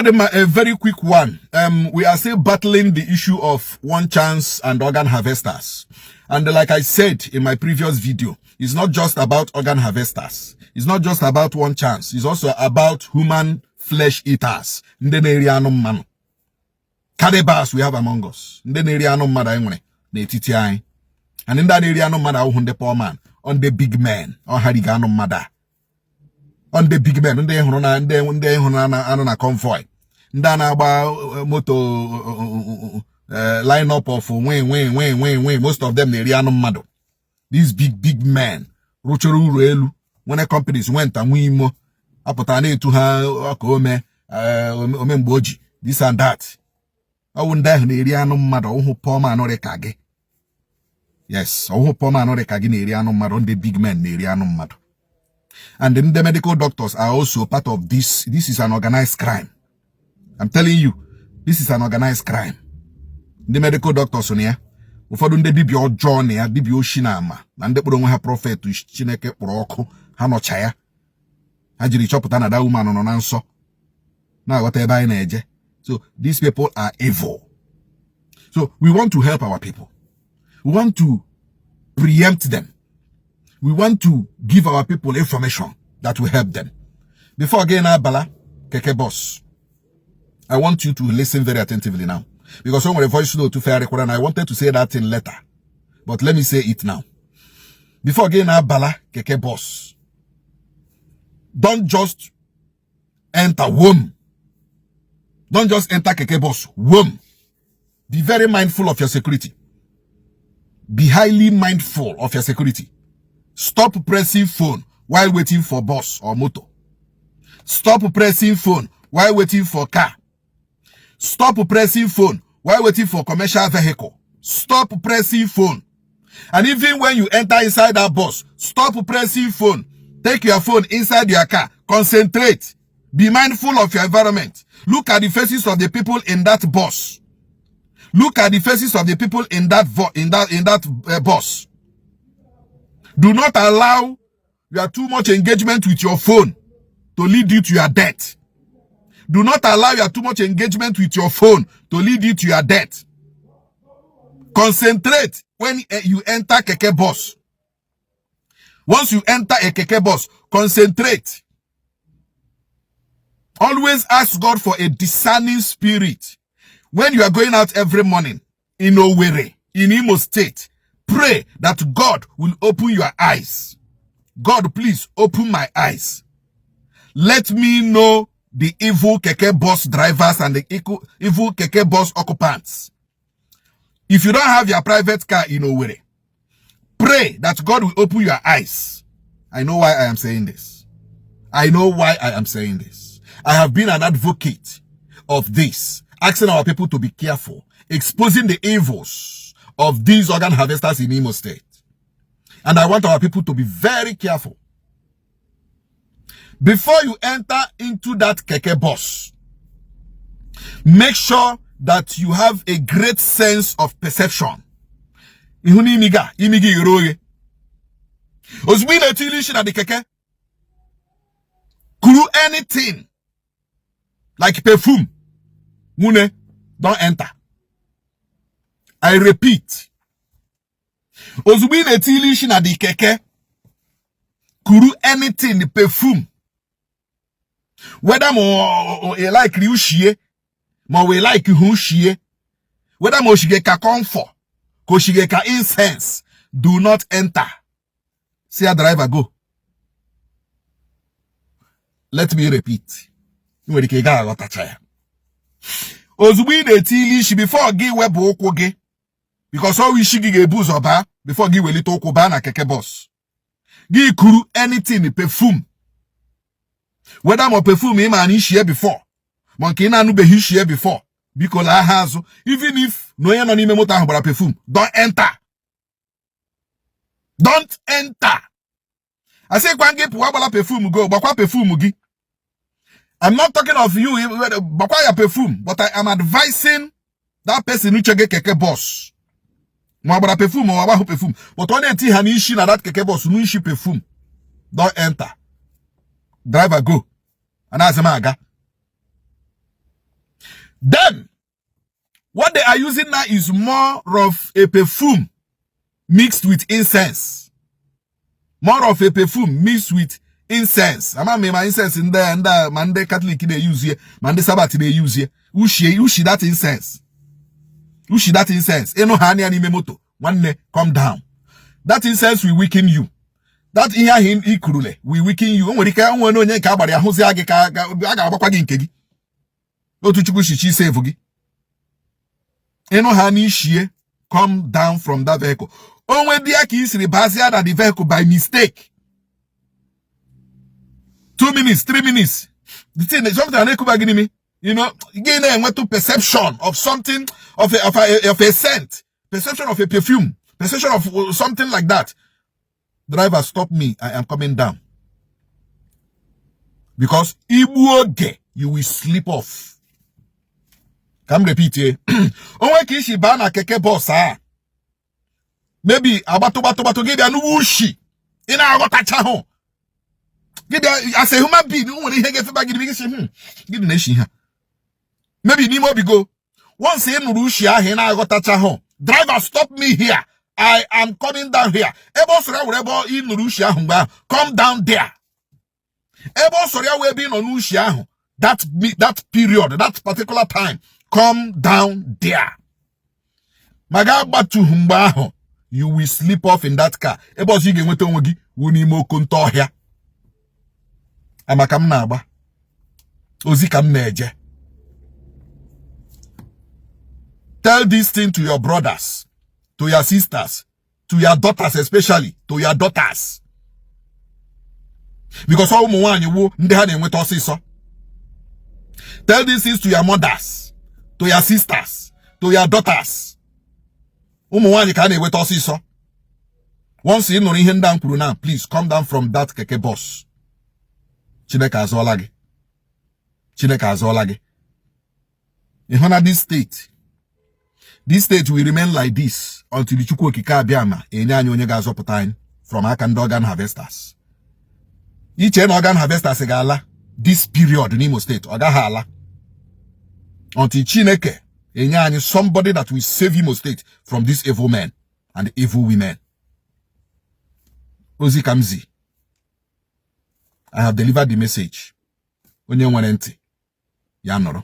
A very quick one. We are still battling the issue of one chance and organ harvesters. And like I said in my previous video, it's not just about organ harvesters. It's not just about one chance. It's also about human flesh eaters. Cannibals we have among us. And in that area, no matter how the poor man, on the big man, or harigano mother. On the big man, and they on a convoy. Ndana ba moto line up of win. Most of them they mado. These big men, Rochoru Relu, when the companies went and IMO, apotane to her okome omemboji, this and that. I wouldn't die in the area no matter who poor man or kage. Yes, who poor man or kage in the area no matter on the big men in the area no matter. And then the medical doctors are also part of this. This is an organized crime. I'm telling you, this is an organized crime. The medical doctors on here, ufọdụ ndị dibịa ọjọọ na ya dibịa oshi na ama na ndị kpọrọ onwe ha prophet Chineke kpọrọ ọkụ ha nọcha ya ha jiri chọpụta na that woman nọ na nsọ na-aghọta ebe anyị na-eje. So these people are evil. So we want to help our people. We want to preempt them. We want to give our people information that will help them. Before again, Bala, Keke Boss, I want you to listen very attentively now. Because some of the voice note to fair record, and I wanted to say that in letter. But let me say it now. Before again, Bala, Keke Boss, don't just enter womb. Don't just enter Keke Boss womb. Be very mindful of your security. Be highly mindful of your security. Stop pressing phone while waiting for bus or motor. Stop pressing phone while waiting for car. Stop pressing phone while waiting for commercial vehicle. Stop pressing phone. And even when you enter inside that bus, stop pressing phone. Take your phone inside your car. Concentrate. Be mindful of your environment. Look at the faces of the people in that bus. Look at the faces of the people in that bus. Do not allow your too much engagement with your phone to lead you to your death. Do not allow your too much engagement with your phone to lead you to your death. Concentrate when you enter Keke Bus. Once you enter a Keke Bus, concentrate. Always ask God for a discerning spirit. When you are going out every morning in Owerri, in Imo State, pray that God will open your eyes. God, please open my eyes. Let me know the evil Keke Bus drivers and the evil Keke Bus occupants. If you don't have your private car in Owerri, pray that God will open your eyes. I know why I am saying this. I know why I am saying this. I have been an advocate of this, asking our people to be careful, exposing the evils of these organ harvesters in Imo State. And I want our people to be very careful. Before you enter into that Keke Bus, make sure that you have a great sense of perception. Imigi iroge. Oswine tilishi na di keke. Kuru anything like perfume, mune, don't enter. I repeat. Oswine tilishi na di keke. Kuru anything, the perfume. Whether mo like you shie, mo we like you shie. Whether mo shige ka comfort, ko shige ka incense, do not enter. See a driver go. Let me repeat. Ozugbo de tilishi before gi webo okwo gi. Because all we shigi ge booze oba before gi we little okwo ba na Keke Bus. Gi kuru anything perfume. Whether mo perfume him and share before. Monkey na nu be share before. Because I has even if no yan on motor about perfume, don't enter. Don't enter. I say go and get perfume go, bakwa perfume gi. I'm not talking of you, bakwa your perfume, but I am advising that person who get Keke Bus. Mo about perfume, mo about perfume. But when they see hani ishi na that Keke Bus, no ishi perfume. Don't enter. Driver go. And as a maga. Then, what they are using now is more of a perfume mixed with incense. More of a perfume mixed with incense. I'm not my incense in there, and Monday Catholic they use here, Monday Sabbath they use here. Ushi that incense. Ushi that incense. Eno hani ani memoto. One day, calm down. That incense will weaken you. That iya hin ikurule will weaken you. Onwerika onwe no nye ka agbara ahozi agi ka aga agbakwa gi nke gi. Otu chukwu shichi save gi. Eno hani shie come down from that vehicle. Onwe dia ki isiri bazia that the vehicle by mistake. 2 minutes, 3 minutes. The thing is something I could me. You know, again, I went to perception of something of a scent, perception of a perfume, perception of something like that. Driver, stop me. I am coming down. Because Igbo, you will slip off. Come repeat it. Onwe kishi bana keke bossa. Maybe abato give you ushi. Ina agota chaho. As a human being, you want to get feedback. Give the nation here. Maybe Nimo Bigo. Once in Rushia, Hena got a home. Driver, stop me here. I am coming down here. Ebo Soria will in Rushia, come down there. Ebo Soria will be on Rushia. That period, that particular time, come down there. Magaba to Humbaho. You will sleep off in that car. Ebo Zigi went on Wagi, Unimo Kunto here. Amakam naba. Ozikam neje. Tell this thing to your brothers, to your sisters, to your daughters, especially to your daughters. Because all one you so. Tell these things to your mothers, to your sisters, to your daughters. So. Once you know him down, please come down from that keke boss. Chineka azolagi. Chineka azolagi. In honor this state. This state will remain like this until the Chukwu Okike Abiama enye onye ga-azọpụta anyị from aka ndị organ harvesters. Iche na organ harvesters ga-ala this period in Imo State, ọ gaghị ala until Chineke enye anyị somebody that will save Imo State from these evil men and evil women. Ozi Kamzi, I have delivered the message. Onye nwere ntị ya nụrụ.